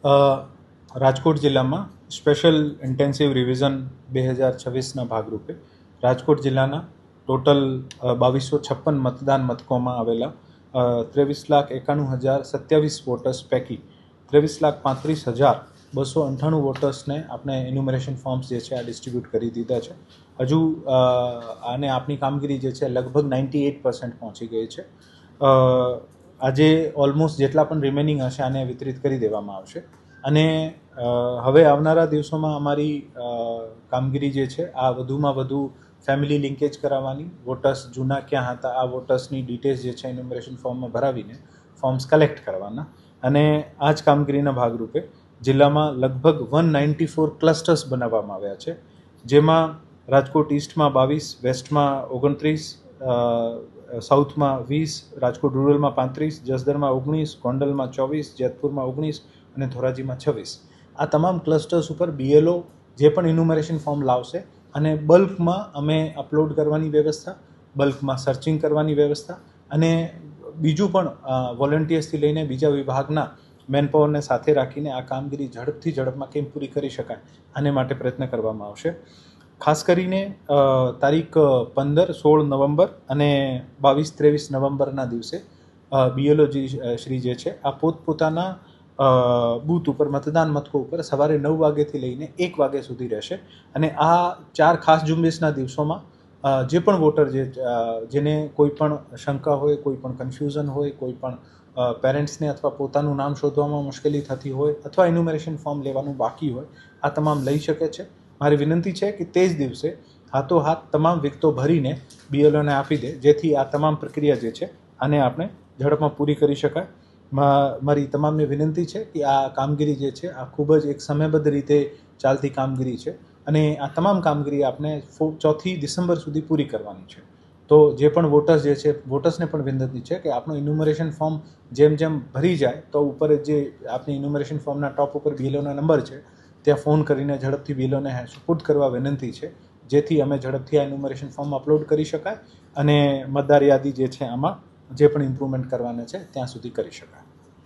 અ, રાજકોટ જિલ્લામાં special intensive revision 2026ના ભાગરૂપે રાજકોટ જિલ્લાના ટોટલ 2256 મતદાન મથકોમાં આવેલા 23,91,027 વોટર્સ પૈકી 23,35,298 વોટર્સને આપણે એન્યુમરેશન ફોર્મ્સ જે છે આ ડિસ્ટ્રીબ્યુટ કરી દીધા છે. હજુ આને આપણી કામગીરી જે છે લગભગ 98% પહોંચી ગઈ છે. આજે ઓલમોસ્ટ જેટલા પણ રિમેનિંગ હશે આને વિતરિત કરી દેવામાં આવશે અને હવે આવનારા દિવસોમાં અમારી કામગીરી જે છે આ વધુમાં વધુ ફેમિલી લિંકેજ કરાવવાની, વોટર્સ જૂના ક્યાં હતા આ વોટર્સની ડિટેલ્સ જે છે એન્યુમરેશન ફોર્મમાં ભરાવીને ફોર્મ્સ કલેક્ટ કરવાના અને આ જ કામગીરીના ભાગરૂપે જિલ્લામાં લગભગ 194 ક્લસ્ટર્સ બનાવવામાં આવ્યા છે, જેમાં રાજકોટ ઈસ્ટમાં 22, વેસ્ટમાં 29, સાઉથમાં 20, રાજકોટ રૂરલમાં 35, જસદણમાં 19, ગોંડલમાં 24, જેતપુરમાં 19 અને ધોરાજીમાં 26. આ તમામ ક્લસ્ટર્સ ઉપર BLO જે પણ ઇન્યુમરેશન ફોર્મ લાવશે અને બલ્કમાં અમે અપલોડ કરવાની વ્યવસ્થા, બલ્કમાં સર્ચિંગ કરવાની વ્યવસ્થા અને બીજું પણ વોલન્ટિયર્સથી લઈને બીજા વિભાગના મેનપાવરને સાથે રાખીને આ કામગીરી ઝડપમાં કેમ પૂરી કરી શકાય આને માટે પ્રયત્ન કરવામાં આવશે. ખાસ કરીને તારીખ 15, 16 નવેમ્બર અને 22, 23 નવેમ્બરના દિવસે BLO શ્રી જે છે આ પોતપોતાના બૂથ ઉપર મતદાન મથકો ઉપર સવારે 9 વાગ્યાથી લઈને 1 વાગ્યા સુધી રહેશે અને આ 4 ખાસ ઝુંબેશના દિવસોમાં જે પણ વોટર જેને કોઈ પણ શંકા હોય, કોઈ પણ કન્ફ્યુઝન હોય, કોઈ પણ પેરેન્ટ્સને અથવા પોતાનું નામ શોધવામાં મુશ્કેલી થતી હોય અથવા એન્યુમરેશન ફોર્મ લેવાનું બાકી હોય આ તમામ લઈ શકે છે. મારી વિનંતી છે કે તે જ દિવસે હાથોહાથ તમામ વિગતો ભરીને BLOને આપી દે, જેથી આ તમામ પ્રક્રિયા જે છે આને આપણે ઝડપમાં પૂરી કરી શકાય. મારી તમામને વિનંતી છે કે આ કામગીરી જે છે આ ખૂબ જ એક સમયબદ્ધ રીતે ચાલતી કામગીરી છે અને આ તમામ કામગીરી આપણે 4 ડિસેમ્બર સુધી પૂરી કરવાની છે. તો જે પણ વોટર્સ જે છે વોટર્સને પણ વિનંતી છે કે આપણું ઇન્યુમરેશન ફોર્મ જેમ ભરી જાય તો ઉપર જે આપણી ઇન્યુમરેશન ફોર્મના ટોપ ઉપર BLOના નંબર છે ત્યાં ફોન કરીને ઝડપથી BLOને સુપુર્દ કરવા વિનંતી છે, જેથી અમે ઝડપથી આ એન્યુમરેશન ફોર્મ અપલોડ કરી શકાય અને મતદાર યાદી જે છે આમાં જે પણ ઇમ્પ્રુવમેન્ટ કરવાના છે ત્યાં સુધી કરી શકાય.